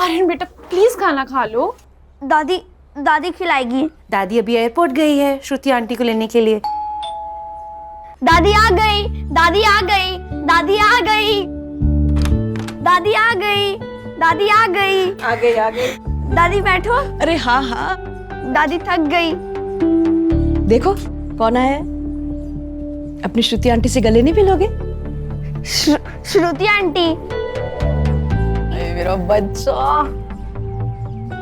आर्यन बेटा प्लीज खाना खा लो। दादी दादी खिलाएगी। दादी अभी एयरपोर्ट गई है श्रुति आंटी को लेने के लिए। दादी आ गई, दादी आ गई, दादी आ गई, दादी आ गई, दादी आ गई। आ गई आ गई। दादी बैठो। अरे हाँ हाँ। दादी थक गई। देखो कौन आया है। अपनी श्रुति आंटी से गले नहीं मिलोगे? श्रुति आंटी। अरे मेरा बच्चा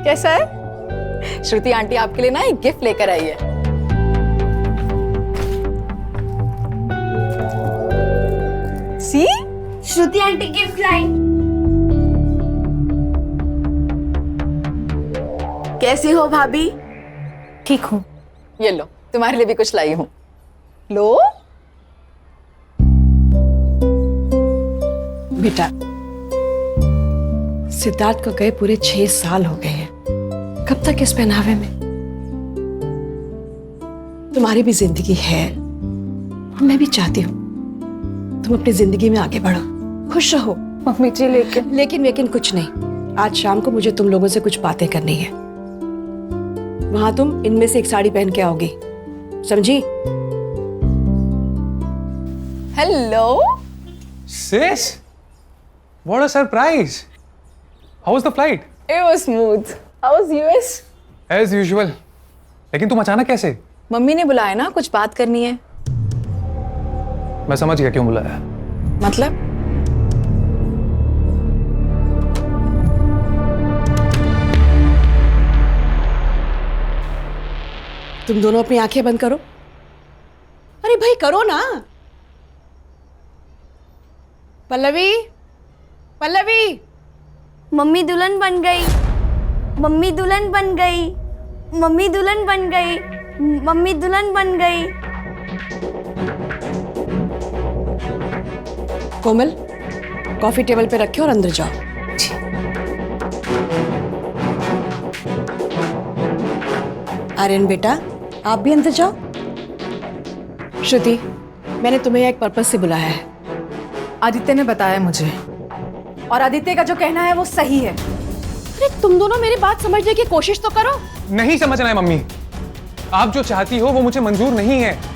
कैसा है? श्रुति आंटी आपके लिए ना एक गिफ्ट लेकर आई है। सी श्रुति आंटी गिफ्ट लाई। कैसी हो भाभी? ठीक हूँ। ये लो तुम्हारे लिए भी कुछ लाई हूँ। लो बेटा, सिद्धार्थ को गए पूरे 6 साल हो गए हैं। कब तक इस पहनावे में? तुम्हारी भी जिंदगी है, मैं भी चाहती हूँ तुम अपनी जिंदगी में आगे बढ़ो, खुश रहो। मम्मी जी लेकिन कुछ नहीं। आज शाम को मुझे तुम लोगों से कुछ बातें करनी है। वहां तुम इनमें से एक साड़ी पहन के आओगी, समझी? Hello Sis, what a surprise! How was the flight? It was smooth. How was US? As usual. लेकिन तुम अचानक कैसे? मम्मी ने बुलाया ना, कुछ बात करनी है। मैं समझ गया क्यों बुलाया। मतलब? तुम दोनों अपनी आंखें बंद करो। अरे भाई करो ना। पल्लवी, पल्लवी। मम्मी दुल्हन बन गई, मम्मी दुल्हन बन गई, मम्मी दुल्हन बन गई, मम्मी दुल्हन बन गई। कोमल, कॉफी टेबल पे रखे और अंदर जाओ। आर्यन बेटा, आप भी अंदर जाओ। श्रुति, मैंने तुम्हें एक पर्पस से बुलाया है। आदित्य ने बताया मुझे, और आदित्य का जो कहना है वो सही है। अरे तुम दोनों मेरी बात समझने की कोशिश तो करो। नहीं समझना है मम्मी। आप जो चाहती हो वो मुझे मंजूर नहीं है।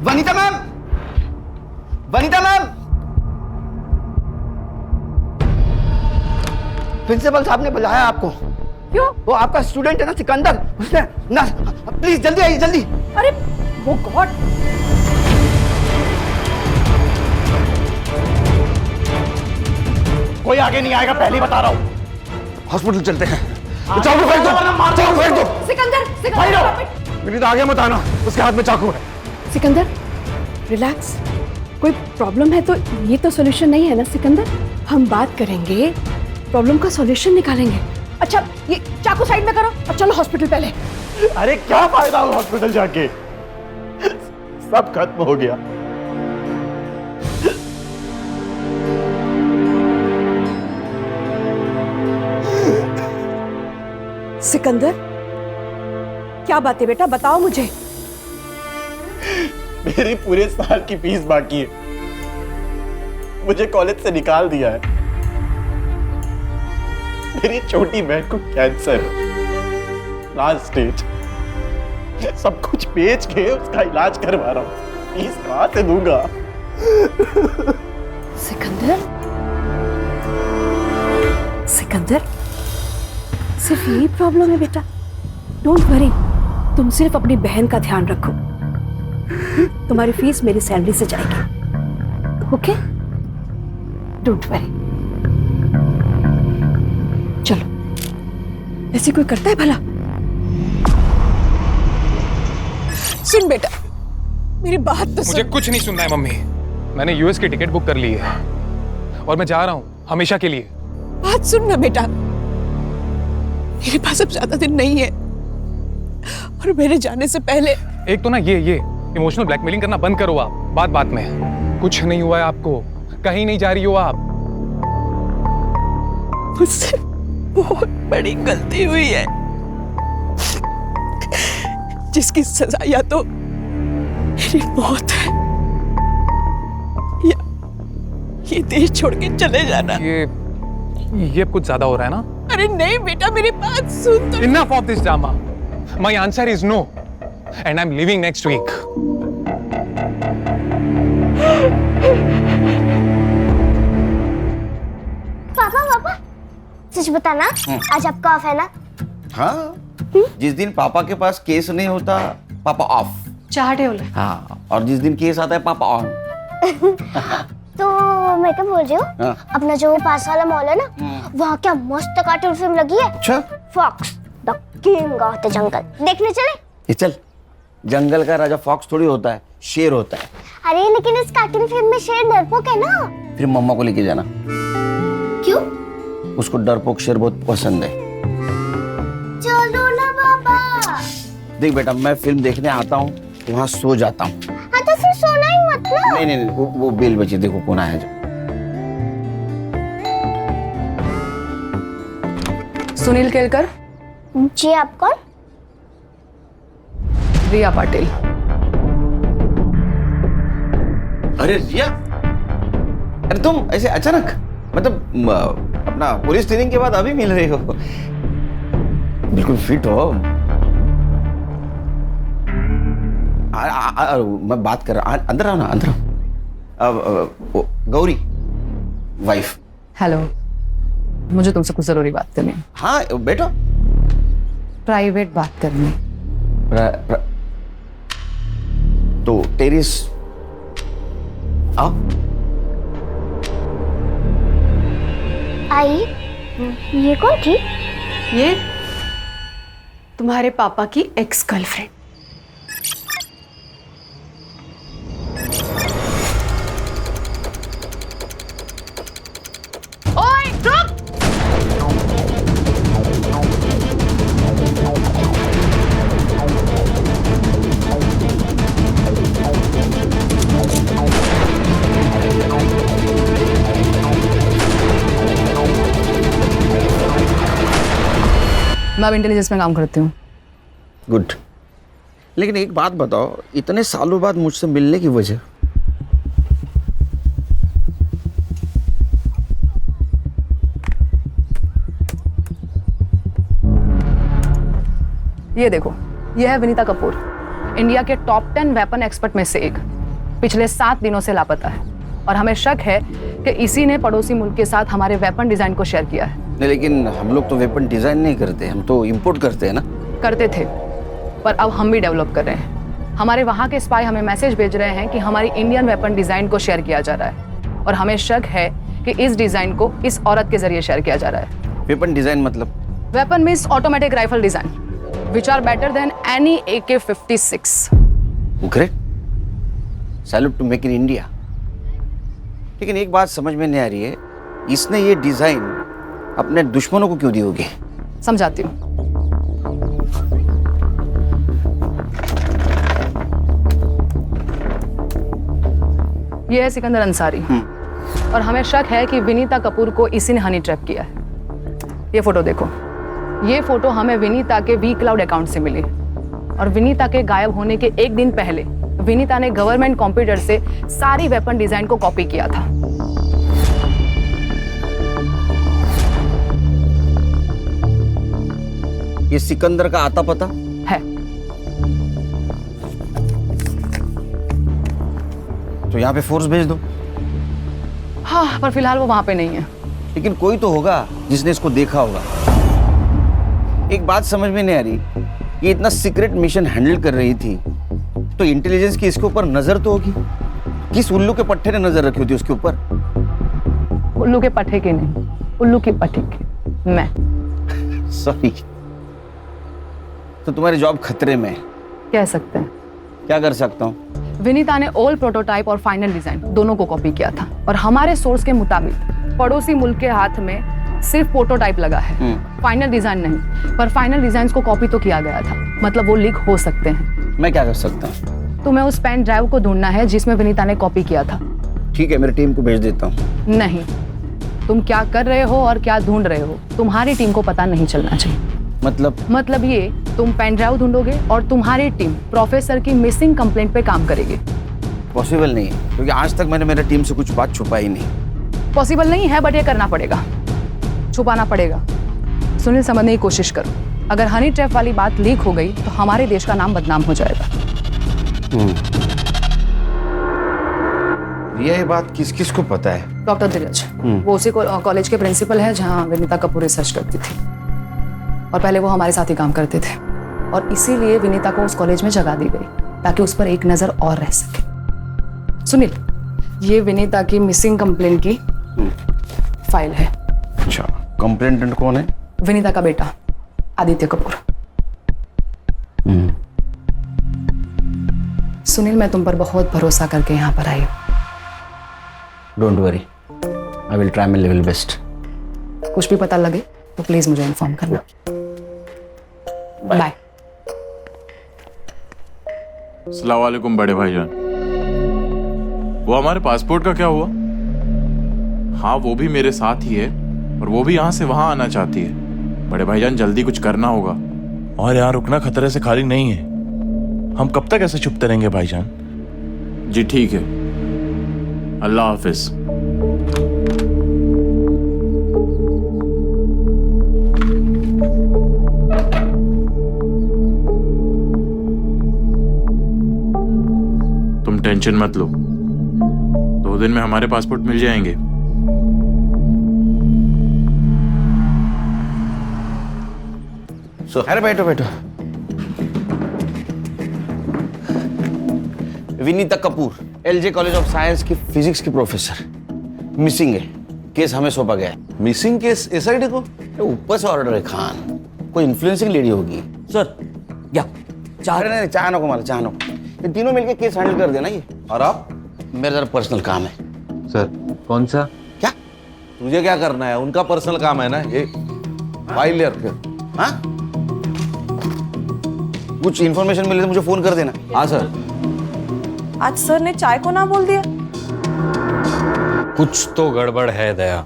Vanita ma'am, Vanita ma'am, principal साहब ने बुलाया आपको। क्यों? वो आपका स्टूडेंट है ना सिकंदर, उसने ना, प्लीज जल्दी आइए जल्दी। अरे वो गॉड। कोई आगे नहीं आएगा, पहले ही बता रहा हूँ। हॉस्पिटल चलते हैं। चाकू फेंक दो, चाकू फेंक दो। सिकंदर, मेरी तो आगे मत आना, उसके हाथ में चाकू है। सिकंदर, रिलैक्स। कोई प्रॉब्लम है तो ये तो सॉल्यूशन नहीं है ना सिकंदर। हम बात करेंगे, प्रॉब्लम का सॉल्यूशन निकालेंगे। अच्छा ये चाकू साइड में करो और चलो हॉस्पिटल पहले। अरे क्या फायदा हो हॉस्पिटल जाके, सब खत्म हो गया। सिकंदर, क्या बात है बेटा, बताओ मुझे। मेरी पूरे साल की फीस बाकी है, मुझे कॉलेज से निकाल दिया है। मेरी छोटी बहन को कैंसर है, लास्ट स्टेज। सब कुछ बेच के उसका इलाज करवा रहा हूँ, फीस कहां से दूंगा? सिकंदर, सिकंदर, सिर्फ यही प्रॉब्लम है बेटा। डोंट वरी, तुम सिर्फ अपनी बहन का ध्यान रखो। तुम्हारी फीस मेरी सैलरी से जाएगी, ओके? Don't worry. चलो, ऐसे कोई करता है भला? सुन बेटा, मेरी बात तो मुझे कुछ नहीं सुनना है मम्मी। मैंने यूएस की टिकट बुक कर ली है और मैं जा रहा हूँ हमेशा के लिए। बात सुन ना बेटा, मेरे पास अब ज्यादा दिन नहीं है। और मेरे जाने से पहले। एक तो ना ये इमोशनल ब्लैकमेलिंग करना बंद करो आप, बात में। कुछ नहीं हुआ है आपको, कहीं नहीं जा रही हो आप। मुझसे बहुत बड़ी गलती हुई है, जिसकी सजा या तो मेरी मौत है या ये देश छोड़ के चले जाना। ये कुछ ज्यादा हो रहा है ना? अरे नहीं बेटा, मेरी बात सुन तो। Enough of this drama. My answer is no, and I'm leaving next week. पापा सच बताना, आज आपका ऑफ है ना? हाँ, जिस दिन पापा के पास केस नहीं होता पापा ऑफ। चाहते हो ले। हाँ, और जिस दिन केस आता है पापा ऑन। तो मैं क्या बोल रही हूँ, हाँ। अपना जो पास वाला मॉल है ना, वहाँ क्या मस्त कार्टून फिल्म लगी है। अच्छा, fox the king of the jungle, देखने चले? ये चल। जंगल का राजा फॉक्स थोड़ी होता है, शेर होता है। अरे लेकिन इस कार्टून फिल्म में शेर डरपोक है ना। फिर मम्मा को लेके जाना, क्यों? उसको डरपोक शेर बहुत पसंद है। चलो ना बाबा। देख बेटा, मैं फिल्म देखने आता हूँ, वहाँ सो जाता हूँ। हाँ तो सिर्फ सोना ही मत ना। नहीं, वो बेल बची, देखो कौन आया जो। सुनील केलकर। जी, आप कौन? रिया पाटिल। अरे रिया, अरे तुम ऐसे अचानक, मतलब अपना पुलिस ट्रेनिंग के बाद अभी मिल रही हो? बिल्कुल फिट हो। मैं बात कर रहा, अंदर आओ ना, अंदर आओ। गौरी वाइफ। हेलो, मुझे तुमसे कुछ जरूरी बात करनी है। हाँ बेटा, प्राइवेट बात करनी है। तो टेरिस आओ। आई, ये कौन थी? ये तुम्हारे पापा की एक्स गर्लफ्रेंड। ओए रुक! मैं अब इंटेलिजेंस में काम करती हूँ। गुड। लेकिन एक बात बताओ, इतने सालों बाद मुझसे मिलने की वजह? ये देखो, ये है विनीता कपूर, इंडिया के टॉप 10 वेपन एक्सपर्ट में से एक। पिछले 7 दिनों से लापता है और हमें शक है कि इसी ने पड़ोसी मुल्क के साथ हमारे वेपन डिजाइन को शेयर किया है। नहीं, लेकिन हम लोग तो वेपन डिजाइन नहीं करते, हम तो इंपोर्ट करते हैं ना। करते थे, पर अब हम भी डेवलप कर रहे हैं। हमारे वहाँ के स्पाई हमें मैसेज भेज रहे हैं कि हमारी इंडियन वेपन डिजाइन को शेयर किया जा रहा है और हमें शक है कि इस डिजाइन को इस औरत के जरिए शेयर किया जा रहा है। वेपन डिजाइन मतलब? Weapon means automatic rifle design which are better than any AK-56. Great, salute to make in India. लेकिन एक बात समझ में नहीं आ रही है, इसने ये डिजाइन अपने दुश्मनों को क्यों दी होगी? समझाती हूँ। ये है सिकंदर अंसारी और हमें शक है कि विनीता कपूर को इसी ने हनी ट्रैप किया है। ये फोटो देखो, ये फोटो हमें विनीता के वी क्लाउड अकाउंट से मिली और विनीता के गायब होने के एक दिन पहले विनीता ने गवर्नमेंट कंप्यूटर से सारी वेपन डिजाइन को कॉपी किया था। ये सिकंदर का आता पता है। तो यहाँ पे फोर्स भेज दो। हाँ, पर फिलहाल वो वहां पे नहीं है। लेकिन कोई तो होगा जिसने इसको देखा होगा। एक बात समझ में नहीं आ रही, ये इतना सीक्रेट मिशन हैंडल कर रही थी तो इंटेलिजेंस की इसके ऊपर नजर तो होगी। किस उल्लू के पट्टे ने नजर रखी होती उसके ऊपर? उल्लू के पट्टे के नहीं, उल्लू की पट्टी के। मैं सॉरी। तो तुम्हारी जॉब खतरे में है? कह सकते हैं। क्या कर सकता हूँ? विनीता ने ओल्ड प्रोटोटाइप और फाइनल डिजाइन दोनों को कॉपी किया था और हमारे सोर्स के मुताबिक पड़ोसी मुल्क के हाथ में सिर्फ प्रोटोटाइप लगा है, फाइनल डिजाइन नहीं। पर फाइनल डिजाइन को कॉपी तो किया गया था, मतलब वो लीक हो सकते हैं। मैं क्या कर सकता हूँ? तुम्हें उस पेन ड्राइव को ढूंढना है जिसमें विनीता ने कॉपी किया था। ठीक है, मेरी टीम को भेज देता हूँ। नहीं, तुम क्या कर रहे हो और क्या ढूंढ रहे हो तुम्हारी टीम को पता नहीं चलना चाहिए। मतलब ये, तुम पेन ड्राइव ढूंढोगे और तुम्हारी टीम प्रोफेसर की मिसिंग कंप्लेंट पे काम करेगी। पॉसिबल नहीं है, क्योंकि आज तक मैंने मेरी टीम से कुछ बात छुपाई नहीं। पॉसिबल नहीं है, बट ये करना पड़ेगा, छुपाना पड़ेगा। सुनील, समझने की कोशिश करो। अगर हनी ट्रैप वाली बात लीक हो गई तो हमारे देश का नाम बदनाम हो जाएगा। ये बात किस किस को पता है? डॉक्टर धीरज, वो उसी कॉलेज के प्रिंसिपल है जहाँ विनीता कपूर रिसर्च करती थी, और पहले वो हमारे साथ ही काम करते थे, और इसीलिए विनीता को उस कॉलेज में जगह दी गई ताकि उस पर एक नजर और रह सके। सुनील, ये विनीता की मिसिंग कंप्लेंट की फाइल है। अच्छा, कंप्लेंटेंट कौन है? विनीता का बेटा आदित्य कपूर। सुनील, मैं तुम पर बहुत भरोसा करके यहाँ पर आई हूँ। Don't worry, I will try my level best. कुछ भी पता लगे तो प्लीज मुझे इन्फॉर्म करना। बाय। अस्सलाम वालेकुम बड़े भाईजान। वो हमारे पासपोर्ट का क्या हुआ? हाँ, वो भी मेरे साथ ही है, और वो भी यहाँ से वहाँ आना चाहती है। बड़े भाईजान, जल्दी कुछ करना होगा। और यहाँ रुकना खतरे से खाली नहीं है। हम कब तक ऐसे छुपते रहेंगे भाईजान? जी ठीक है, अल्लाह हाफिज। तुम टेंशन मत लो, 2 दिन में हमारे पासपोर्ट मिल जाएंगे। अरे बैठो बैठो। Vinita Kapoor, LJ college of science की फिजिक्स की प्रोफेसर, मिसिंग है। केस हमें सौंपा गया है। मिसिंग केस एसआईडी को? ऊपर से ऑर्डर है खान, कोई इन्फ्लुएंसिंग लेडी होगी। सर क्या अरे नहीं, चाह नको माला, चाह नको। ये तीनों मिलके केस हैंडल कर देना। ये और आप? मेरा जरा पर्सनल काम है। सर, कौन सा? क्या? तुझे क्या करना है? उनका पर्सनल काम है ना ये। फाइल ले रखे। हाँ, कुछ इन्फॉर्मेशन मिले तो मुझे फोन कर देना। हाँ सर। आज सर ने चाय को ना बोल दिया। कुछ तो गड़बड़ है दया।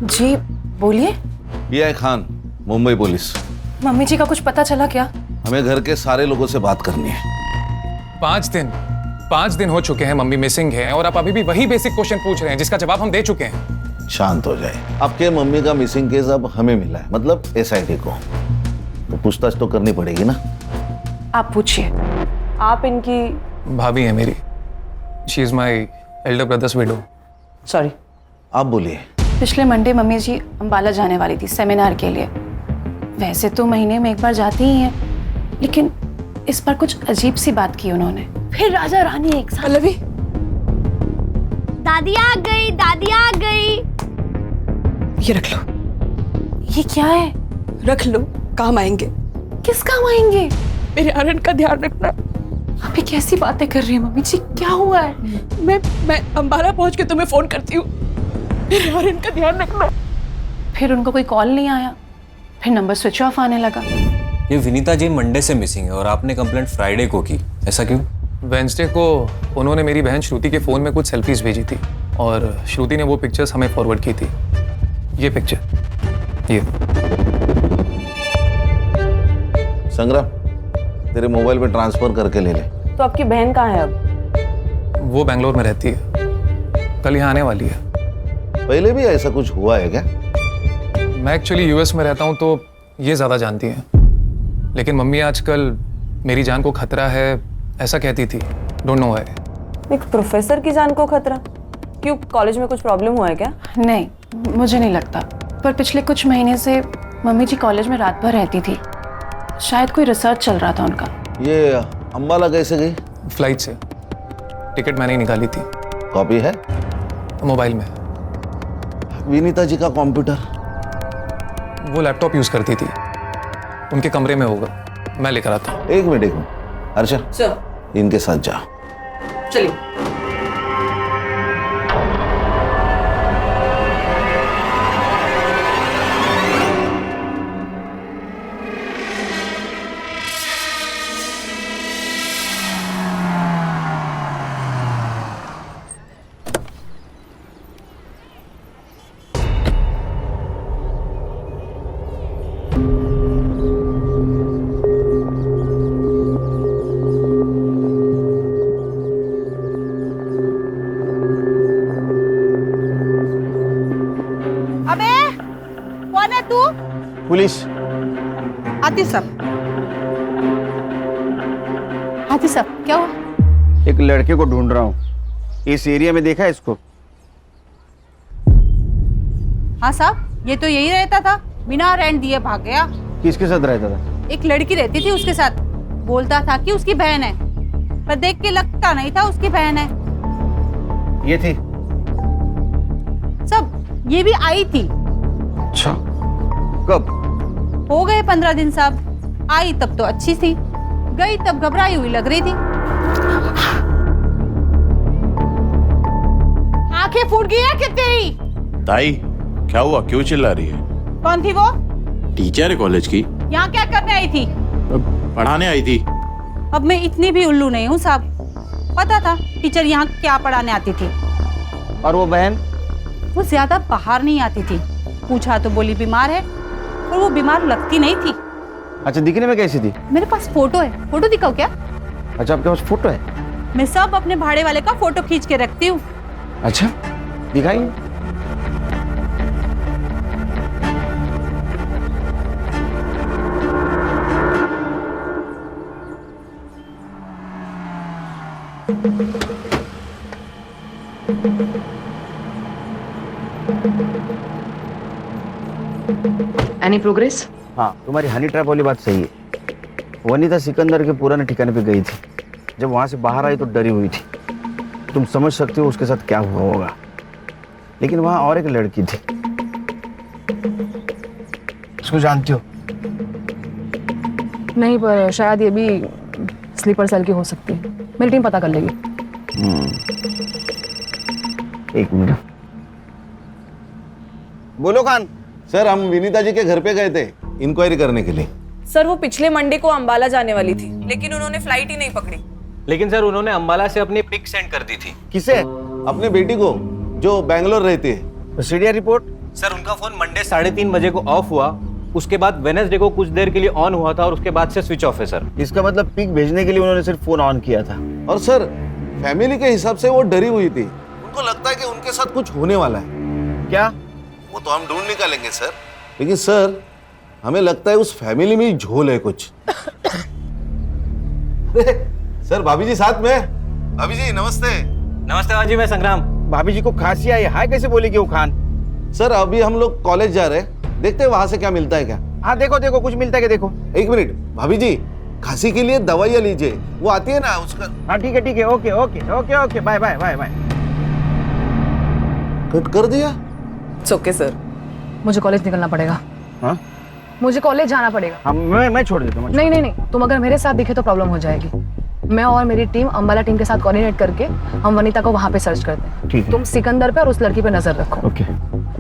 जी बोलिए। ये है खान, मुंबई पुलिस। मम्मी जी का कुछ पता चला क्या? हमें घर के सारे लोगों से बात करनी है। 5 दिन हो चुके हैं मम्मी मिसिंग है, और आप अभी भी वही बेसिक क्वेश्चन पूछ रहे हैं जिसका जवाब हम दे चुके हैं। शांत हो जाए। आपके मम्मी का मिसिंग केस अब हमें मिला है, मतलब एसआईटी को, तो पूछताछ तो करनी पड़ेगी ना। आप पूछिए। आप इनकी भाभी है मेरी। She is my elder brothers window. Sorry. आप बोलिए। पिछले मंडे मम्मी जी अंबाला जाने वाली थी सेमिनार के लिए। वैसे तो महीने में एक बार जाती ही हैं, लेकिन इस बार कुछ अजीब सी बात की उन्होंने। फिर राजा रानी एक साथ। पल्लवी, दादी आ गई, दादी आ गई। ये रख लो। ये क्या है? रख लो, काम आएंगे। किस काम आएंगे? मेरे आर्यन का ध्यान रखना। आप ये कैसी बातें कर रही हैं मम्मी जी? क्या हुआ है? मैं अंबाला पहुंच के तुम्हें फोन करती हूँ। मेरे आर्यन का ध्यान रखना। फिर उनको कोई कॉल नहीं आया, फिर नंबर स्विच ऑफ आने लगा। ये विनीता जी मंडे से मिसिंग है और आपने कंप्लेंट फ्राइडे को की, ऐसा क्यों? वेंसडे को उन्होंने मेरी बहन श्रुति के फ़ोन में कुछ सेल्फीज भेजी थी, और श्रुति ने वो पिक्चर्स हमें फॉरवर्ड की थी। ये पिक्चर, ये। संग्राम, तेरे मोबाइल पे ट्रांसफर करके ले ले। तो आपकी बहन कहाँ है अब? वो बेंगलोर में रहती है, कल यहाँ आने वाली है। पहले भी ऐसा कुछ हुआ है क्या? मैं एक्चुअली यूएस में रहता हूँ तो ये ज़्यादा जानती हैं, लेकिन मम्मी आजकल मेरी जान को खतरा है ऐसा कहती थी। Don't know why. एक प्रोफेसर की जान को खतरा? क्यों, कॉलेज में कुछ प्रॉब्लम हुआ है क्या? नहीं, मुझे नहीं लगता। पर पिछले कुछ महीने से मम्मी जी कॉलेज में रात भर रहती थी। शायद कोई रिसर्च चल रहा था उनका। ये अंबाला कैसे गई? फ्लाइट से। टिकट मैंने ही निकाली थी। कॉपी है मोबाइल में। विनीता जी का कंप्यूटर? वो लैपटॉप यूज़ करती थी, उनके कमरे में होगा, मैं लेकर आता हूँ। एक मिनट हर्षा, सर इनके साथ जा। चलिए। अबे कौन है तू? पुलिस। आतिफ साहब। आतिफ साहब क्या हुआ? एक लड़के को ढूंढ रहा हूँ, इस एरिया में देखा है इसको? हाँ साहब, ये तो यही रहता था, बिना रेंट दिए भाग गया। किसके साथ रहता था? एक लड़की रहती थी उसके साथ, बोलता था कि उसकी बहन है, पर देख के लगता नहीं था उसकी बहन है। ये थी? सब ये भी आई थी। अच्छा, कब? हो गए 15 दिन साहब। आई तब तो अच्छी थी, गई तब घबराई हुई लग रही थी। आंखें फूट गई है कि तेरी? ताई क्या हुआ, क्यों चिल्ला रही है? कौन थी वो? टीचर है कॉलेज की। यहाँ क्या करने आई थी? पढ़ाने आई थी। अब मैं इतनी भी उल्लू नहीं हूँ साहब, पता था टीचर यहाँ क्या पढ़ाने आती थी। और वो बहन? वो ज्यादा बाहर नहीं आती थी, पूछा तो बोली बीमार है, और वो बीमार लगती नहीं थी। अच्छा, दिखने में कैसी थी? मेरे पास फोटो है, फोटो दिखाओ क्या? अच्छा, आपके पास फोटो है? मैं सब अपने भाड़े वाले का फोटो खींच के रखती हूँ। अच्छा, दिखाइए। Any progress? हाँ, तुम्हारी हनी ट्रैप वाली बात सही है। वनीता सिकंदर के पुराने ठिकाने पे गई थी, जब वहां से बाहर आई तो डरी हुई थी। तुम समझ सकते हो उसके साथ क्या हुआ होगा। लेकिन वहां और एक लड़की थी, उसको जानती हो? नहीं, पर शायद ये भी स्लीपर सेल की हो सकती है। मेरी टीम पता कर लेगी। एक मिनट। बोलो खान। सर, हम विनीता जी के घर पे गए थे इंक्वायरी करने के लिए। सर वो पिछले मंडे को अंबाला जाने वाली थी, लेकिन उन्होंने फ्लाइट ही नहीं पकड़ी। लेकिन सर उन्होंने अंबाला से अपनी पिक सेंड कर दी थी। किसे? अपने बेटी को, जो बैंगलोर रहती है। CDR report? सर उनका फोन मंडे 3:30 बजे को ऑफ हुआ, उसके बाद वेडनेसडे को कुछ देर के लिए ऑन हुआ था और उसके बाद से स्विच ऑफ है सर। इसका मतलब पिक भेजने के लिए उन्होंने सिर्फ फोन ऑन किया था। और सर, फैमिली के हिसाब से वो डरी हुई थी, उनको लगता है कि उनके साथ कुछ होने वाला है। क्या? वो तो हम ढूंढ निकालेंगे सर, लेकिन सर हमें लगता है उस फैमिली में ही झोल है कुछ। सर, भाभी जी साथ में। भाभी जी नमस्ते। नमस्ते भाजी, मैं संग्राम। भाभी जी को खांसी आई, हाय कैसे बोलेगी वो खान? सर, अभी हम लोग कॉलेज जा रहे हैं, देखते हैं वहां से क्या मिलता है क्या। हाँ देखो देखो, कुछ मिलता है क्या देखो। एक मिनट, भाभी जी खांसी के लिए दवाइयाँ लीजिए, वो आती है ना उसका। हाँ ठीक है, okay okay okay okay, bye bye bye bye. Cut कर दिया? Okay sir. मुझे कॉलेज निकलना पड़ेगा। हाँ? मुझे कॉलेज जाना पड़ेगा। हाँ, मैं छोड़ देता हूँ। नहीं नहीं नहीं, तुम अगर मेरे साथ दिखे तो प्रॉब्लम हो जाएगी। मैं और मेरी टीम अंबाला टीम के साथ कोऑर्डिनेट करके हम वनीता को वहां पे सर्च करते हैं। ठीक है। तुम सिकंदर पे और उस लड़की पे नजर रखो। ओके।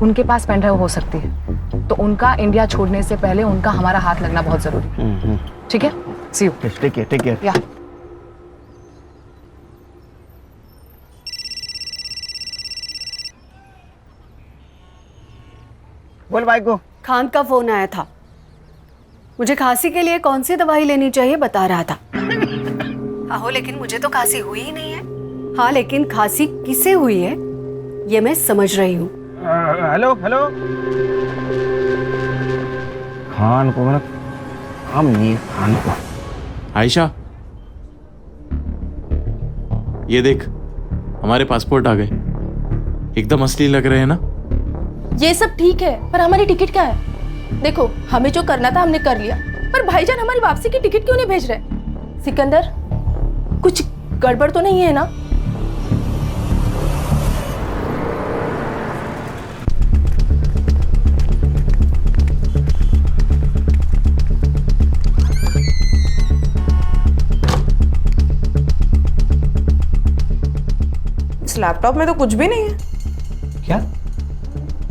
उनके पास पेन ड्राइव हो सकती है, तो उनका इंडिया छोड़ने से पहले उनका हमारा हाथ लगना बहुत जरूरी है। ठीक है? See you. Take care. या बोल भाई को। खान का फोन आया था, मुझे खांसी के लिए कौन सी दवाई लेनी चाहिए बता रहा था। आहो, लेकिन मुझे तो खांसी हुई ही नहीं है। हाँ, लेकिन खांसी किसे हुई है ये मैं समझ रही हूँ। Hello hello. खान को मतलब हम नहीं, खान को। आयशा, ये देख, हमारे पासपोर्ट आ गए। एकदम असली लग रहे हैं ना? ये सब ठीक है, पर हमारी टिकट क्या है? देखो, हमें जो करना था हमने कर लिया, पर भाईजान हमारी वापसी की टिकट क्यों नहीं भेज रहे? सिकंदर, कुछ गड़बड़ तो नहीं है ना? लैपटॉप में तो कुछ भी नहीं है। क्या?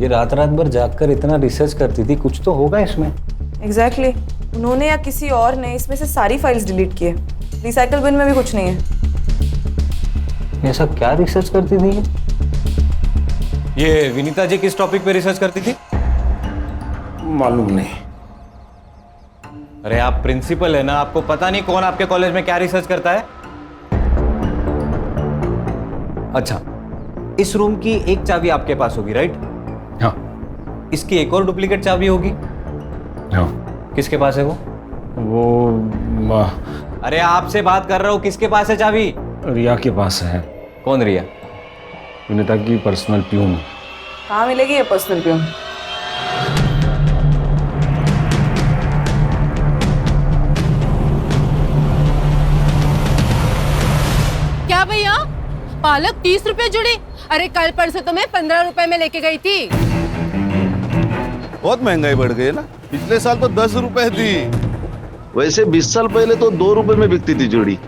ये रात रात भर जागकर इतना रिसर्च करती थी, कुछ तो होगा इसमें। एग्जैक्टली उन्होंने या किसी और ने इसमें से सारी फाइल्स डिलीट की है। रिसाइकल बिन में भी कुछ नहीं है। ये सब क्या रिसर्च करती थी? ये विनीता जी किस टॉपिक पे रिसर्च करती थी? मालूम नहीं। अरे आप प्रिंसिपल है ना, आपको पता नहीं कौन आपके कॉलेज में क्या रिसर्च करता है? अच्छा, इस रूम की एक चाबी आपके पास होगी, राइट? हाँ। इसकी एक और डुप्लीकेट चाबी होगी? हाँ। किसके पास है वो? अरे आपसे बात कर रहा हूँ, किसके पास है चाबी? रिया के पास है। कौन रिया? विनीता की पर्सनल प्यून। कहाँ मिलेगी ये पर्सनल प्यून? क्या भैया, पालक 30 रुपए जुड़ी? अरे कल परसों तो मैं 15 रुपए में लेके गई थी। बहुत महंगाई बढ़ गई है ना, पिछले साल तो 10 रुपए थी। वैसे 20 साल पहले तो 2 रुपए में बिकती थी जोड़ी।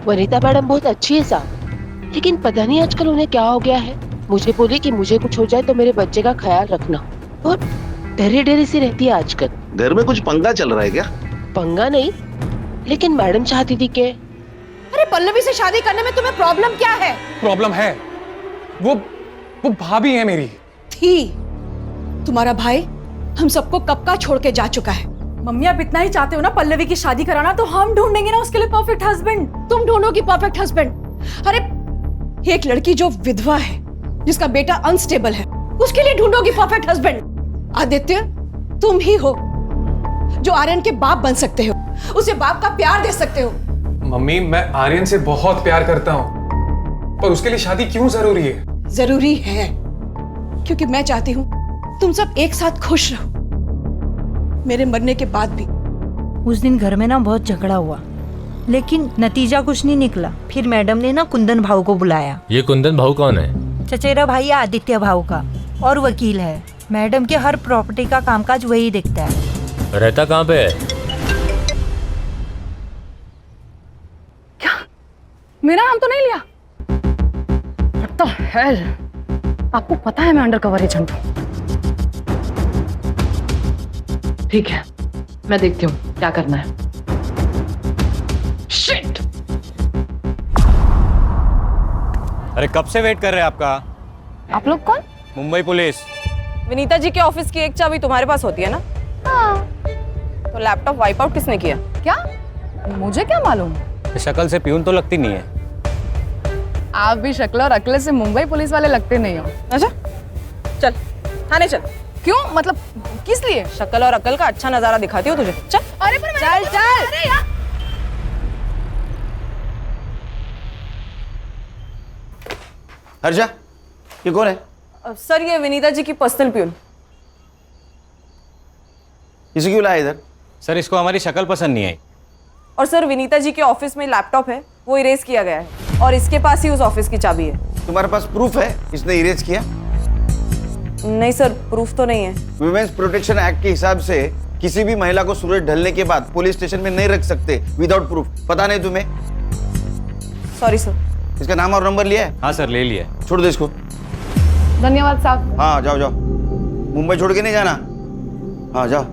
वनीता मैडम बहुत अच्छी है साहब, लेकिन पता नहीं आजकल उन्हें क्या हो गया है। मुझे बोली कि मुझे कुछ हो जाए तो मेरे बच्चे का ख्याल रखना, और डरी डरी सी रहती है आजकल। घर में कुछ पंगा चल रहा है क्या? पंगा नहीं, लेकिन मैडम चाहती थी कि अरे पल्लवी से शादी करने में तुम्हें प्रॉब्लम क्या है? प्रॉब्लम है, वो भाभी है मेरी। थी। तुम्हारा भाई हम सबको कब का छोड़ के जा चुका है। मम्मी आप इतना ही चाहते हो ना पल्लवी की शादी कराना, तो हम ढूंढेंगे ना उसके लिए परफेक्ट हस्बैंड। तुम ढूंढोगी परफेक्ट हस्बैंड? अरे एक लड़की जो विधवा है, जिसका बेटा अनस्टेबल है, उसके लिए ढूंढोगी परफेक्ट हस्बैंड? आदित्य, तुम ही हो जो आर्यन के बाप बन सकते हो, उसे बाप का प्यार दे सकते हो। मम्मी, मैं आर्यन से बहुत प्यार करता हूँ, पर उसके लिए शादी क्यों जरूरी है? जरूरी है क्योंकि मैं चाहती हूँ तुम सब एक साथ खुश रहो, मेरे मरने के बाद भी। उस दिन घर में ना बहुत झगड़ा हुआ, लेकिन नतीजा कुछ नहीं निकला। फिर मैडम ने ना कुंदन भाऊ को बुलाया। ये कुंदन भाऊ कौन है? चचेरा भाई है आदित्य भाऊ का, और वकील है। मैडम के हर प्रॉपर्टी का कामकाज वही देखता है। रहता कहाँ पे है? क्या? मेरा नाम तो नहीं लिया? What the hell? आपको पता है मैं अंडर कवर एजेंट हूँ। ठीक है, मैं देखती हूँ क्या करना है। Shit! अरे कब से वेट कर रहे हैं आपका? आप लोग कौन? मुंबई पुलिस। विनीता जी के ऑफिस की एक चाबी तुम्हारे पास होती है ना? हाँ। तो लैपटॉप वाइप आउट किसने किया? क्या? मुझे क्या मालूम? शक्ल से प्यून तो लगती नहीं है। आप भी शक्ल और अक्ल से मुंबई पुलिस वाले लगते नहीं हो। अच्छा चल थाने चल। क्यों? मतलब किस लिए? शक्ल और अकल का अच्छा नजारा दिखाती हो तुझे। चल। अरे पर चल चल। अरे यार। हर्षा, ये कौन है? सर ये विनीता जी की पर्सनल प्यून। इसे क्यों लाया इधर? सर इसको हमारी शक्ल पसंद नहीं आई। और सर विनीता जी के ऑफिस में लैपटॉप है, वो इरेज किया गया है, और इसके पास ही उस ऑफिस की चाबी है। तुम्हारे पास प्रूफ है इसने इरेज किया? नहीं सर, प्रूफ तो नहीं है। वुमेन्स प्रोटेक्शन एक्ट के हिसाब से किसी भी महिला को सूरज ढलने के बाद पुलिस स्टेशन में नहीं रख सकते विदाउट प्रूफ। पता नहीं तुम्हें? Sorry sir. इसका नाम और नंबर लिया है? हाँ सर, ले लिया। छोड़ दो इसको। धन्यवाद साहब। हाँ जाओ जाओ, मुंबई छोड़ के नहीं जाना। हाँ जाओ।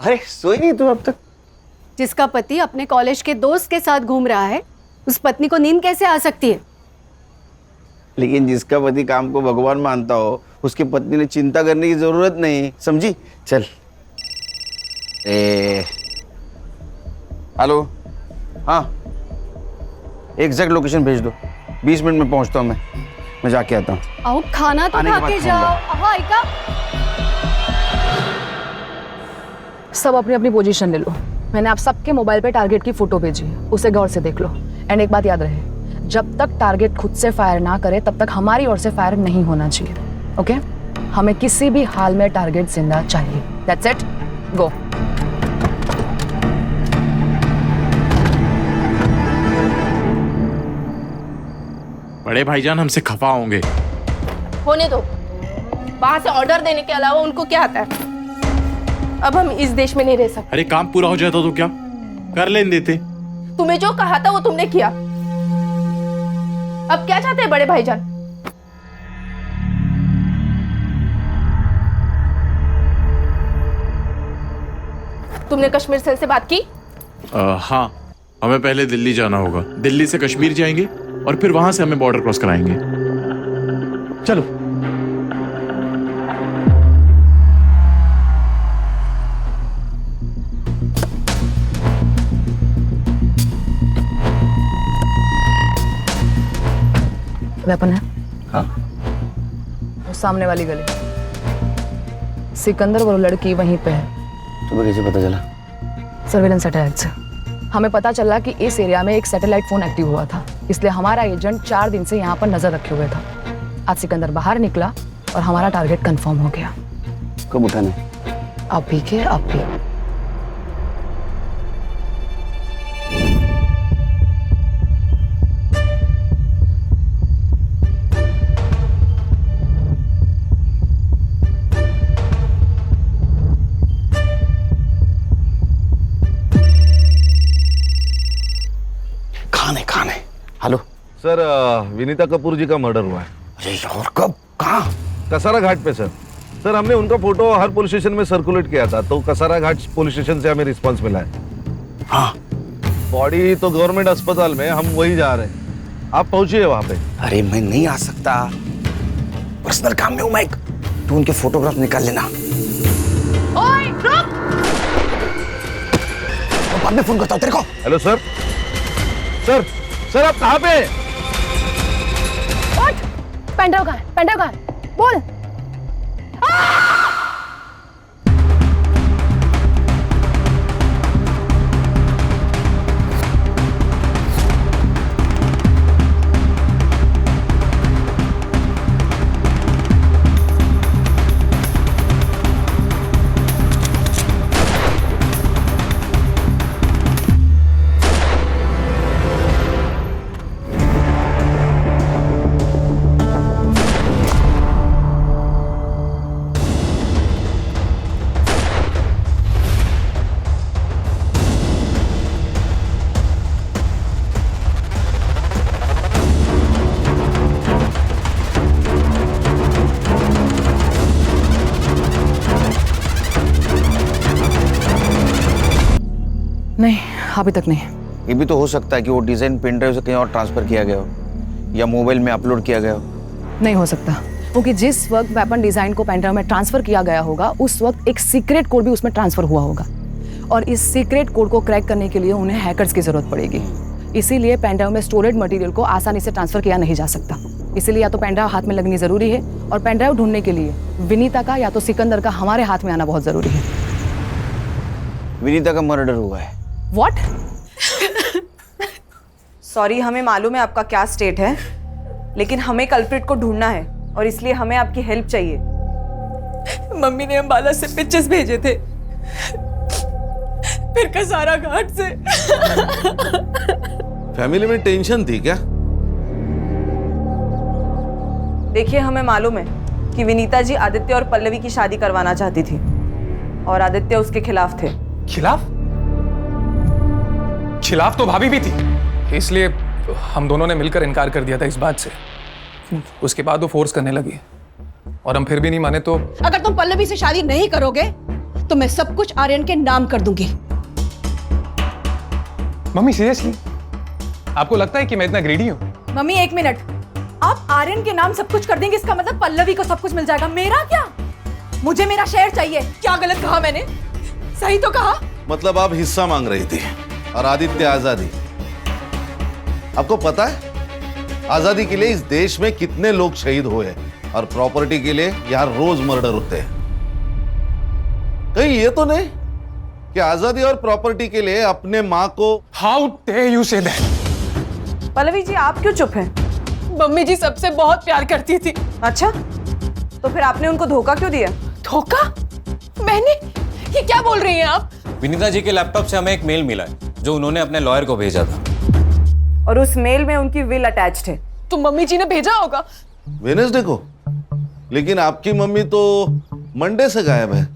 अरे सोई नहीं तुम अब तक? जिसका पति अपने कॉलेज के दोस्त के साथ घूम रहा है, उस पत्नी को नींद कैसे आ सकती है? लेकिन जिसका पति काम को भगवान मानता हो, उसकी पत्नी ने चिंता करने की जरूरत नहीं, समझी? चल। हेलो, हाँ एग्जैक्ट लोकेशन भेज दो, 20 मिनट में पहुंचता हूँ मैं जाके आता हूँ। आओ खाना तो आने के खा बाद के खाऊंगा। जाओ। हाँ इका। सब अपनी अपनी पोजीशन ले लो। मैंने आप सबके मोबाइल पे टारगेट की फोटो भेजी है, उसे गौर से देख लो। एंड एक बात याद रहे, जब तक टारगेट खुद से फायर ना करे तब तक हमारी ओर से फायर नहीं होना चाहिए। ओके? हमें किसी भी हाल में टारगेट जिंदा चाहिए। दैट्स इट, गो। बड़े भाईजान हमसे खफा होंगे। होने दो, वहां से ऑर्डर देने के अलावा उनको क्या आता है? अब हम इस देश में नहीं रह सकते। अरे काम पूरा हो जाता तो क्या कर लेने देते। तुम्हें जो कहा था वो तुमने किया। अब क्या चाहते हैं बड़े भाईजान? तुमने कश्मीर सेल से बात की? हाँ, हमें पहले दिल्ली जाना होगा। दिल्ली से कश्मीर जाएंगे और फिर वहां से हमें बॉर्डर क्रॉस कराएंगे। चलो। वेपन है? हाँ। वो सामने वाली गली। सिकंदर और वो लड़की वहीं पे है। तुम्हें कैसे पता चला? सर्वेलेंस सैटेलाइट से हमें पता चला कि इस एरिया में एक सैटेलाइट फोन एक्टिव हुआ था, इसलिए हमारा एजेंट 4 दिन से यहाँ पर नजर रखे हुए था। आज सिकंदर बाहर निकला और हमारा टारगेट कंफर्म हो गया। कब उठाने? अभी के अभी। खाने। हेलो सर, विनीता कपूर जी का मर्डर हुआ है। अरे यार, कब? कहाँ? कसारा घाट पे सर। सर, हमने उनका फोटो हर पुलिस स्टेशन में सर्कुलेट किया था, तो कसारा घाट पुलिस स्टेशन से हमें रिस्पांस मिला है। हाँ। बॉडी तो गवर्नमेंट अस्पताल में, हम वही जा रहे हैं। आप पहुंचिए वहां पे। अरे मैं नहीं आ सकता, पर्सनल काम में हूँ मैं। तू उनके फोटोग्राफ निकाल लेना। ओए, रुक! बाद में फोन करता हूँ तेरे को। Hello sir. सर आप कहाँ पे? पेंड्राइव कहाँ है? पेंड्राइव कहाँ है? बोल। नहीं, अभी तक नहीं। ये भी तो हो सकता है कि वो डिजाइन पेन ड्राइव से कहीं और ट्रांसफर किया गया हो या मोबाइल में अपलोड किया गया हो। नहीं हो सकता, क्योंकि जिस वक्त वेपन डिजाइन को पेन ड्राइव में ट्रांसफर किया गया होगा उस वक्त एक सीक्रेट कोड भी उसमें ट्रांसफर हुआ होगा, और इस सीक्रेट कोड को क्रैक करने के लिए उन्हें हैकर्स की जरूरत पड़ेगी। इसीलिए पेन ड्राइव में स्टोरेड मटेरियल को आसानी से ट्रांसफर किया नहीं जा सकता। इसीलिए या तो पेन ड्राइव हाथ में लगनी जरूरी है, और पेन ड्राइव ढूंढने के लिए विनीता का या तो सिकंदर का हमारे हाथ में आना बहुत जरूरी है। विनीता का मर्डर हुआ है। व्हाट? सॉरी, हमें मालूम है आपका क्या स्टेट है, लेकिन हमें कल्प्रिट को ढूंढना है और इसलिए हमें आपकी हेल्प चाहिए। मम्मी ने अंबाला से पिक्चर्स भेजे थे, फिर कसारा घाट से। फैमिली में टेंशन थी क्या? देखिए, हमें मालूम है कि विनीता जी आदित्य और पल्लवी की शादी करवाना चाहती थी और आदित्य उसके खिलाफ थे। खिलाफ तो भाभी भी थी, इसलिए हम दोनों ने मिलकर इनकार कर दिया था इस बात से। उसके बाद वो फोर्स करने लगी और हम फिर भी नहीं माने तो। अगर तुम पल्लवी से शादी नहीं करोगे तो मैं सब कुछ आर्यन के नाम कर दूंगी। मम्मी सीरियसली आपको लगता है कि मैं इतना ग्रीडी हूँ? मम्मी एक मिनट, आप आर्यन के नाम सब कुछ कर देंगे, इसका मतलब पल्लवी को सब कुछ मिल जाएगा। मेरा क्या? मुझे मेरा शेयर चाहिए। क्या गलत कहा मैंने? सही तो कहा। मतलब आप हिस्सा मांग रही थी और आदित्य आजादी। आपको पता है आजादी के लिए इस देश में कितने लोग शहीद हुए और प्रॉपर्टी के लिए यहां रोज मर्डर होते हैं। कहीं ये तो नहीं कि आजादी और प्रॉपर्टी के लिए अपने मां को। How dare you say that? Pallavi ji, आप क्यों चुप हैं? मम्मी जी सबसे बहुत प्यार करती थी। अच्छा, तो फिर आपने उनको धोखा क्यों दिया? धोखा? मैंने? ये क्या बोल रही हैं आप? विनीता जी के लैपटॉप से हमें एक मेल मिला है जो उन्होंने अपने लॉयर को भेजा था, और उस मेल में उनकी विल अटैच्ड है। तो मम्मी जी ने भेजा होगा। वेडनेसडे को? लेकिन आपकी मम्मी तो मंडे से गायब है।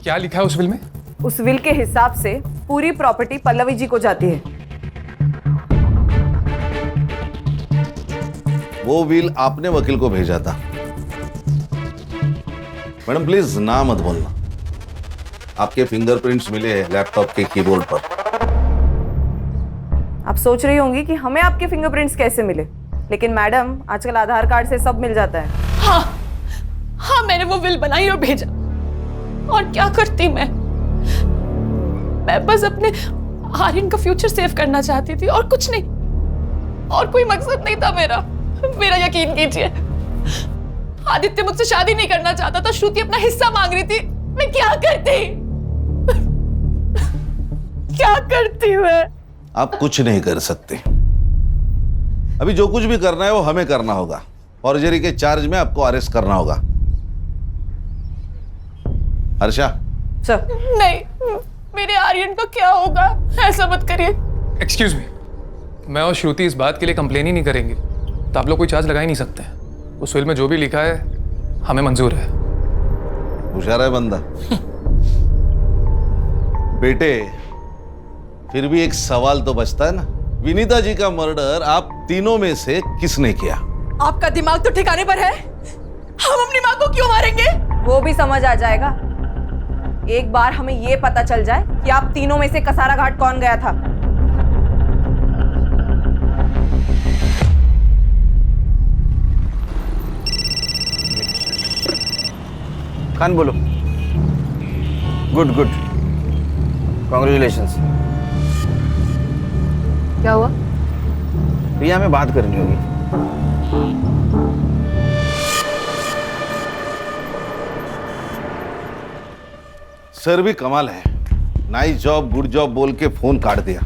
क्या लिखा है उस विल में? उस विल के हिसाब से पूरी प्रॉपर्टी पल्लवी जी को जाती है। वो विल आपने वकील को भेजा था। मैडम प्लीज ना मत बोलना। आपके फिंगरप्रिंट्स मिले हैं लैपटॉप के कीबोर्ड पर। आप सोच रही होंगी कि हमें आपके फिंगरप्रिंट्स कैसे मिले, लेकिन मैडम आजकल आधार कार्ड से सब मिल जाता है। हाँ मैंने वो विल बनाई और भेजा। और क्या करती मैं बस अपने आर्यन का फ्यूचर सेव करना चाहती थी और कुछ नहीं, और कोई मकसद नहीं था मेरा यकीन कीजिए। आदित्य मुझसे शादी नहीं करना चाहता था, श्रुति अपना हिस्सा मांग रही थी। मैं क्या करती मैं? आप कुछ नहीं कर सकते। अभी जो कुछ भी करना है वो हमें करना होगा। फॉर्जरी के चार्ज में आपको अरेस्ट करना होगा। हर्षा। सर। नहीं, मेरे आर्यन का क्या होगा? ऐसा मत करिए। एक्सक्यूज मी, मैं और श्रुति इस बात के लिए कंप्लेन ही नहीं करेंगे तो आप लोग कोई चार्ज लगा ही नहीं सकते। उस विल में जो भी लिखा है हमें मंजूर है। होशियार है बंदा। बेटे, फिर भी एक सवाल तो बचता है ना, विनीता जी का मर्डर आप तीनों में से किसने किया? आपका दिमाग तो ठिकाने पर है? हम अपनी माँ को क्यों मारेंगे? वो भी समझ आ जाएगा एक बार हमें ये पता चल जाए कि आप तीनों में से कसारा घाट कौन गया था। खान बोलो। Good good, congratulations. क्या हुआ? रिया में बात करनी होगी। सर भी कमाल है, नाइस जॉब गुड जॉब बोल के फोन काट दिया।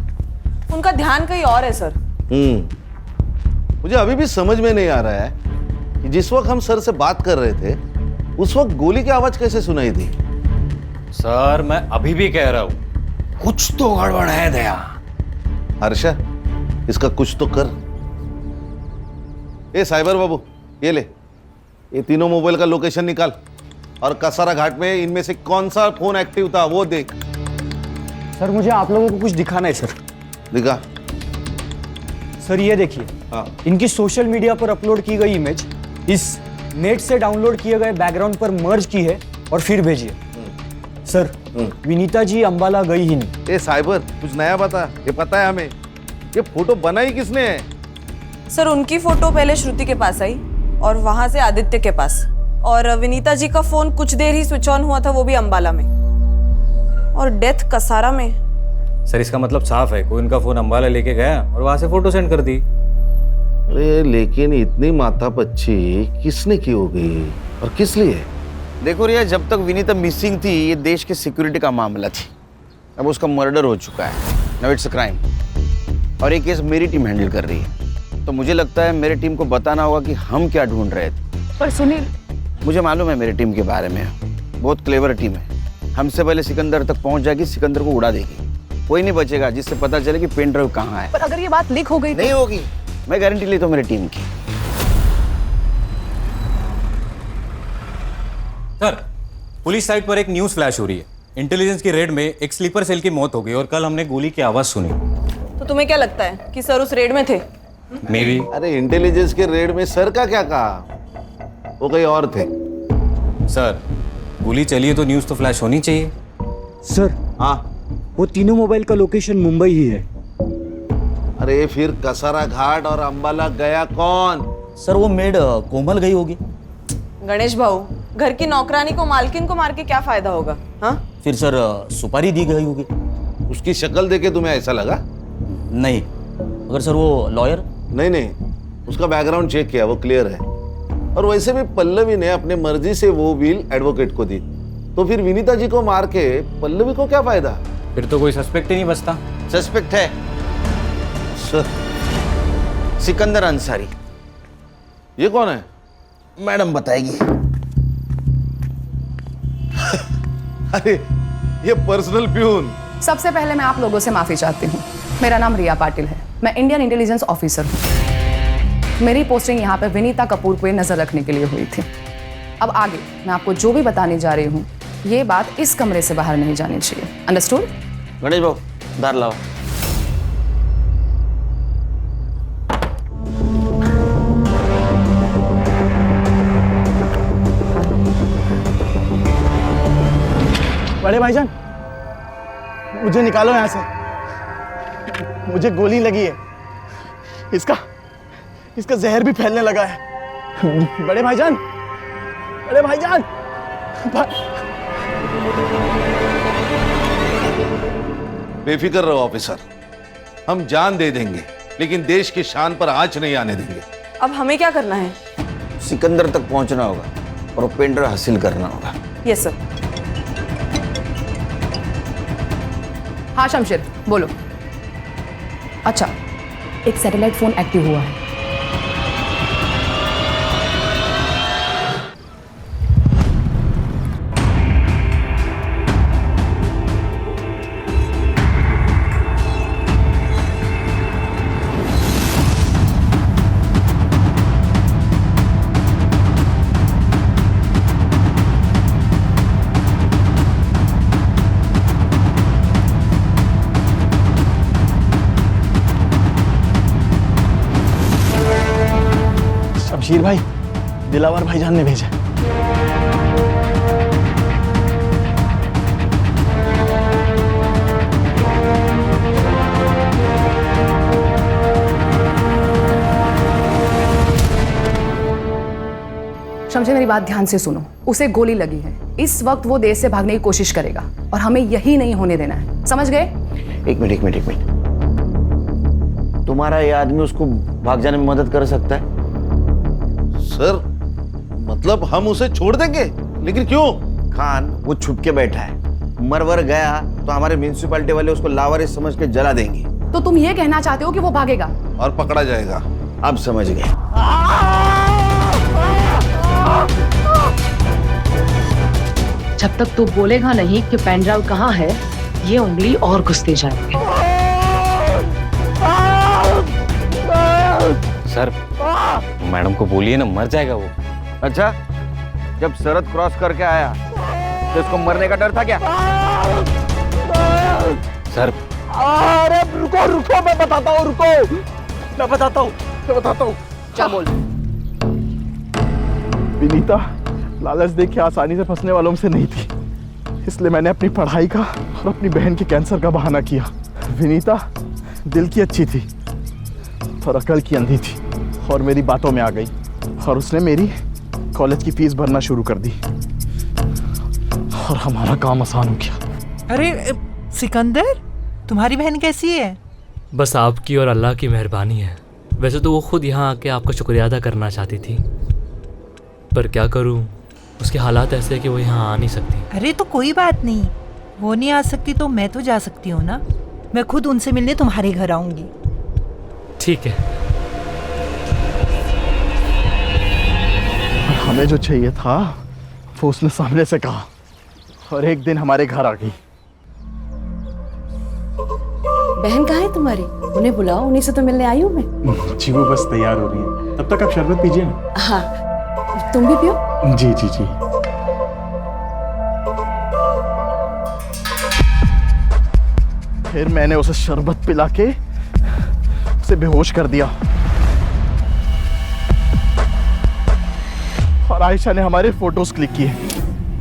उनका ध्यान कहीं और है सर। मुझे अभी भी समझ में नहीं आ रहा है कि जिस वक्त हम सर से बात कर रहे थे उस वक्त गोली की आवाज कैसे सुनाई दी। सर मैं अभी भी कह रहा हूं कुछ तो गड़बड़ है दया। हर्षा, इसका कुछ तो कर। ए साइबर बाबू, ये ले, ये तीनों मोबाइल का लोकेशन निकाल और कसारा घाट में इनमें से कौन सा फोन एक्टिव था वो देख। सर मुझे आप लोगों को कुछ दिखाना है सर। दिखा। सर ये देखिए, इनकी सोशल मीडिया पर अपलोड की गई इमेज इस नेट से डाउनलोड किए गए बैकग्राउंड पर मर्ज की है और फिर भेजी है। सर विनीता जी अंबाला गई ही नहीं। ए साइबर, कुछ नया बता। ये पता है हमें, ये फोटो बनाई किसने है? सर उनकी फोटो पहले श्रुति के पास आई और वहां से आदित्य के पास, और विनीता जी का फोन कुछ देर ही स्विच ऑन हुआ था, वो भी अंबाला में, और डेथ कसारा में। सर इसका मतलब साफ है, कोई उनका फोन अंबाला लेके गया और वहां से फोटो सेंड कर दी। अरे लेकिन इतनी माथापच्ची किसने की होगी और किस लिए? देखो रिया, जब तक विनीता मिसिंग थी ये देश के सिक्योरिटी का मामला थी। अब उसका मर्डर हो चुका है, नाउ इट्स अ क्राइम, और ये केस मेरी टीम हैंडल कर रही है। तो मुझे लगता है मेरी टीम को बताना होगा कि हम क्या ढूंढ रहे थे। पर सुनील, मुझे मालूम है मेरी टीम के बारे में, बहुत क्लेवर टीम है। हमसे पहले सिकंदर तक पहुंच जाएगी, सिकंदर को उड़ा देगी, कोई नहीं बचेगा जिससे पता चले कि पेन ड्राइव कहाँ है। पर अगर ये बात लीक हो गई नहीं होगी, मैं गारंटी लेता हूँ मेरी टीम की। सर पुलिस साइट पर एक न्यूज फ्लैश हो रही है। इंटेलिजेंस की रेड में एक स्लीपर सेल की मौत हो गई और कल हमने गोली की आवाज सुनी। तो तुम्हें क्या लगता है कि सर उस रेड में थे? May be. अरे इंटेलिजेंस के रेड में सर का क्या कहा, वो कहीं और थे। सर गोली चली है तो न्यूज तो फ्लैश होनी चाहिए। सर हाँ, वो तीनों मोबाइल का लोकेशन मुंबई ही है। अरे फिर कसारा घाट और अंबाला गया कौन? सर वो मेड कोमल गई होगी। गणेश भाऊ, घर की नौकरानी को मालकिन को मार के क्या फायदा होगा? हाँ, फिर सर सुपारी दी गई होगी। उसकी शक्ल देखे तुम्हें ऐसा लगा? नहीं। अगर सर वो लॉयर? नहीं, उसका बैकग्राउंड चेक किया, वो क्लियर है। और वैसे भी पल्लवी ने अपने मर्जी से वो विल एडवोकेट को दी, तो फिर विनीता जी को मार के पल्लवी को क्या फायदा? फिर तो कोई सस्पेक्ट ही नहीं बचता। सस्पेक्ट है सर, सिकंदर अंसारी। ये कौन है? मैडम बताएगी। अरे ये पर्सनल प्यून। सबसे पहले मैं आप लोगों से माफी चाहती हूँ। मेरा नाम रिया पाटिल है, मैं इंडियन इंटेलिजेंस ऑफिसर हूँ। मेरी पोस्टिंग यहाँ पे विनीता कपूर पे नजर रखने के लिए हुई थी। अब आगे मैं आपको जो भी बताने जा रही हूँ, ये बात इस कमरे से बाहर नहीं जानी चाहिए। अंडरस्टूड? गणेश बाबू दार लाओ। बड़े भाईजान, मुझे निकालो यहाँ से। मुझे गोली लगी है। इसका जहर भी फैलने लगा है। बड़े भाईजान, बड़े भाईजान। बेफिक्र रहो ऑफिसर, हम जान दे देंगे लेकिन देश की शान पर आंच नहीं आने देंगे। अब हमें क्या करना है? सिकंदर तक पहुंचना होगा और वो पेंड्राइव हासिल करना होगा। Yes sir. हाँ शमशेर, बोलो। अच्छा, एक सैटेलाइट फोन एक्टिव हुआ है। शमशीर भाई, दिलावर भाईजान ने भेजा। शमशेर मेरी बात ध्यान से सुनो, उसे गोली लगी है। इस वक्त वो देश से भागने की कोशिश करेगा और हमें यही नहीं होने देना है, समझ गए? एक मिनट। तुम्हारा ये आदमी उसको भाग जाने में मदद कर सकता है? सर, मतलब हम उसे छोड़ देंगे? लेकिन क्यों? खान वो छुप के बैठा है, मरवर गया तो हमारे म्युनिसिपैलिटी वाले उसको लावारिस समझ के जला देंगे। तो तुम ये कहना चाहते हो कि वो भागेगा और पकड़ा जाएगा? अब समझ गए। जब तक तू बोलेगा नहीं कि पेनड्राइव कहाँ है, ये उंगली और घुसते जाएंगे। सर, मैडम को बोलिए ना, मर जाएगा वो। अच्छा, जब सरहद क्रॉस करके आया तो इसको मरने का डर था क्या? सर, अरे रुको, मैं बताता हूँ, मैं बताता हूँ। क्या बोल? विनीता लालच देख के आसानी से फंसने वालों में से नहीं थी, इसलिए मैंने अपनी पढ़ाई का और अपनी बहन के कैंसर का बहाना किया। विनीता दिल की अच्छी थी और अकल की अंधी थी और मेरी बातों में आ गई और उसने मेरी कॉलेज की फीस भरना शुरू कर दी और हमारा काम आसान हो गया। अरे सिकंदर, तुम्हारी बहन कैसी है? बस आपकी और अल्लाह की मेहरबानी है। वैसे तो वो खुद यहाँ आके आपका शुक्रिया अदा करना चाहती थी, पर क्या करूँ, उसके हालात ऐसे हैं कि वो यहाँ आ नहीं सकती। अरे तो कोई बात नहीं, वो नहीं आ सकती तो मैं तो जा सकती हूँ ना। मैं खुद उनसे मिलने तुम्हारे घर आऊंगी। ठीक है। हमें जो चाहिए था वो उसने सामने से कहा और एक दिन हमारे घर आ गई। बहन कहाँ है तुम्हारी? उन्हें बुलाओ, उन्हीं से तो मिलने आई हूँ मैं। जी वो बस तैयार हो रही है, तब तक आप शरबत पीजिए ना। हाँ, तुम भी पियो। जी। फिर मैंने उसे शरबत पिला के उसे बेहोश कर दिया और आयशा ने हमारे फोटोज क्लिक किए।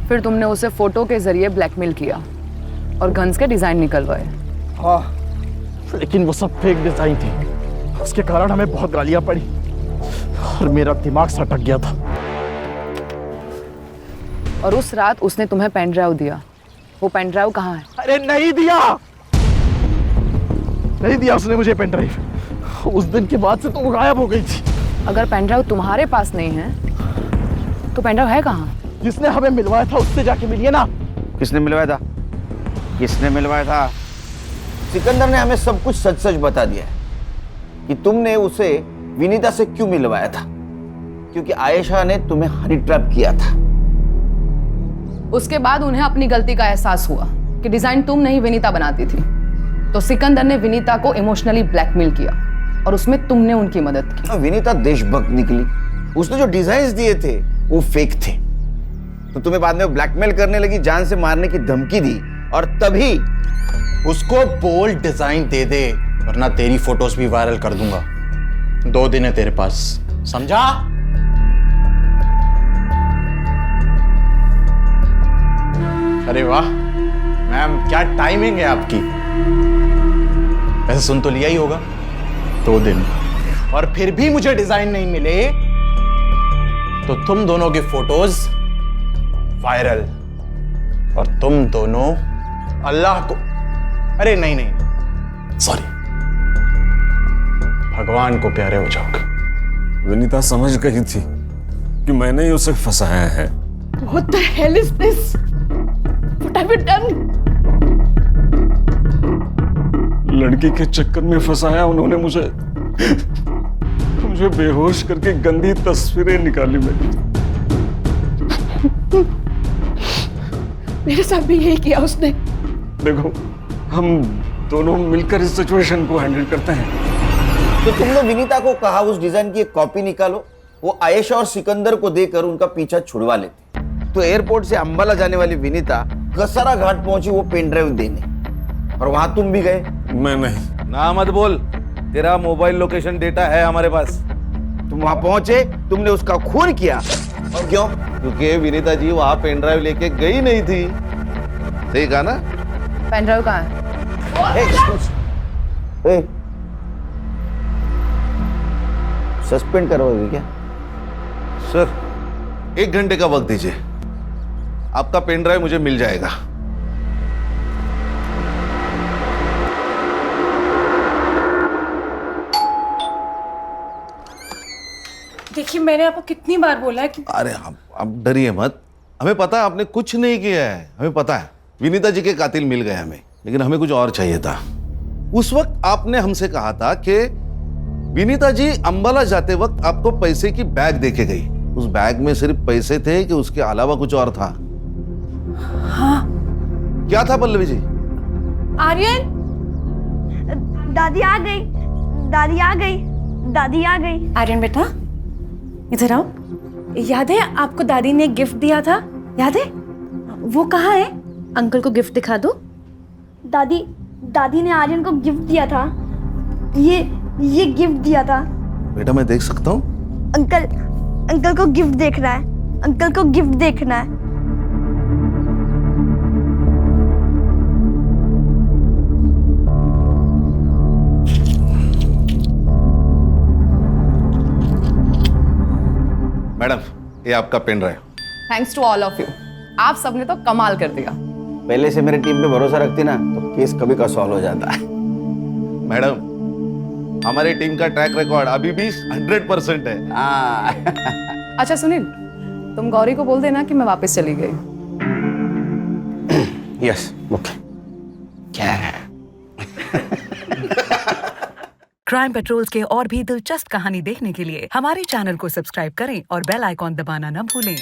फिर तुमने उसे फोटो के जरिए ब्लैकमेल किया और गन्स के डिजाइन निकलवाए। हाँ, लेकिन वो सब फेक डिजाइन थी। उसके कारण हमें बहुत गालियां पड़ी और मेरा दिमाग सटक गया था। और उस रात उसने तुम्हें पेन ड्राइव दिया। वो पेन ड्राइव कहाँ है? अरे नहीं दिया उसने मुझे पेन ड्राइव। उस दिन के बाद से तो वो गायब हो गई थी। अगर पेन ड्राइव तुम्हारे पास नहीं है तो पेन ड्राइव है कहाँ? जिसने हमें मिलवाया था उससे जाके मिलिए ना। किसने मिलवाया था? सिकंदर ने हमें सब कुछ सच सच बता दिया है कि तुमने उसे विनीता से क्यों मिलवाया था, क्योंकि आयशा ने तुम्हें हनी ट्रैप किया था। उसके बाद उन्हें अपनी गलती का एहसास हुआ कि डिजाइन तुम नहीं विनीता बनाती थी, तो सिकंदर ने विनीता को इमोशनली ब्लैकमेल किया और उसमें तुमने उनकी मदद की। विनीता देशभक्त निकली। उसने जो डिजाइन दिए थे वो फेक थे, तो तुम्हें बाद में ब्लैकमेल करने लगी, जान से मारने की धमकी दी, और तभी उसको बोल्ड डिजाइन दे दे, वरना तेरी फोटोज भी वायरल कर दूंगा। 2 दिन है तेरे पास, समझा? अरे वाह मैम, क्या टाइमिंग है आपकी। वैसे सुन तो लिया ही होगा, 2 दिन, और फिर भी मुझे डिजाइन नहीं मिले तो तुम दोनों की फोटोज वायरल, और तुम दोनों अल्लाह को, अरे नहीं सॉरी, भगवान को प्यारे हो जाओगे। विनीता समझ गई थी कि मैंने ही उसे फंसाया है। What the hell is this? What have you done? लड़की के चक्कर में फंसाया उन्होंने मुझे बेहोश करके गंदी तस्वीरें निकाली मेरी। मेरे साथ भी यही किया उसने। देखो, हम दोनों मिलकर इस सिचुएशन को हैंडल करते हैं। तो तुमने विनीता को कहा उस डिजाइन की एक कॉपी निकालो, वो आयशा और सिकंदर को देकर उनका पीछा छुड़वा लेते। तो एयरपोर्ट से अंबाला जाने वाली विनीता कसारा घाट पहुंची वो पेन ड्राइव देने, और वहां तुम भी गए। मैं नहीं। ना मत बोल, तेरा मोबाइल लोकेशन डेटा है हमारे पास। तुम वहां पहुंचे, तुमने उसका खून किया, और क्यों? क्योंकि विनीता जी वहां पेन ड्राइव लेके गई नहीं थी। सही कहा ना? पेन ड्राइव कहाँ है? सस्पेंड करवाओगे क्या? सर, 1 घंटे का वक्त दीजिए, आपका पेन ड्राइव मुझे मिल जाएगा। देखिए, मैंने आपको कितनी बार बोला है कि अरे आप डरिए मत, हमें पता है आपने कुछ नहीं किया है। हमें पता है विनीता जी के कातिल मिल गए हमें, लेकिन हमें कुछ और चाहिए था। उस वक्त आपने हमसे कहा था कि विनीता जी अंबाला जाते वक्त आपको पैसे की बैग देके गई। उस बैग में सिर्फ पैसे थे कि उसके अलावा कुछ और था? हाँ। क्या था पल्लवी जी? आर्यन, दादी आ गई, दादी आ गई, दादी आ गई। आर्यन बेटा, इधर आओ। याद है आपको दादी ने गिफ्ट दिया था? याद है? वो कहाँ है? अंकल को गिफ्ट दिखा दो। दादी ने आर्यन को गिफ्ट दिया था। ये गिफ्ट दिया था। बेटा मैं देख सकता हूँ? अंकल को गिफ्ट देखना है, अंकल को गिफ्ट देखना है। मैडम, ये आपका pen drive. Thanks to all of you, आप सबने तो कमाल कर दिया। पहले से मेरे टीम पे भरोसा रखती ना तो केस कभी का सॉल्व हो जाता है। मैडम, हमारी टीम का ट्रैक रिकॉर्ड अभी भी 100% है। अच्छा सुनील, तुम गौरी को बोल देना कि मैं वापस चली गई। Yes, okay. क्या है? क्राइम पेट्रोल्स के और भी दिलचस्प कहानी देखने के लिए हमारे चैनल को सब्सक्राइब करें और बेल आइकॉन दबाना न भूलें।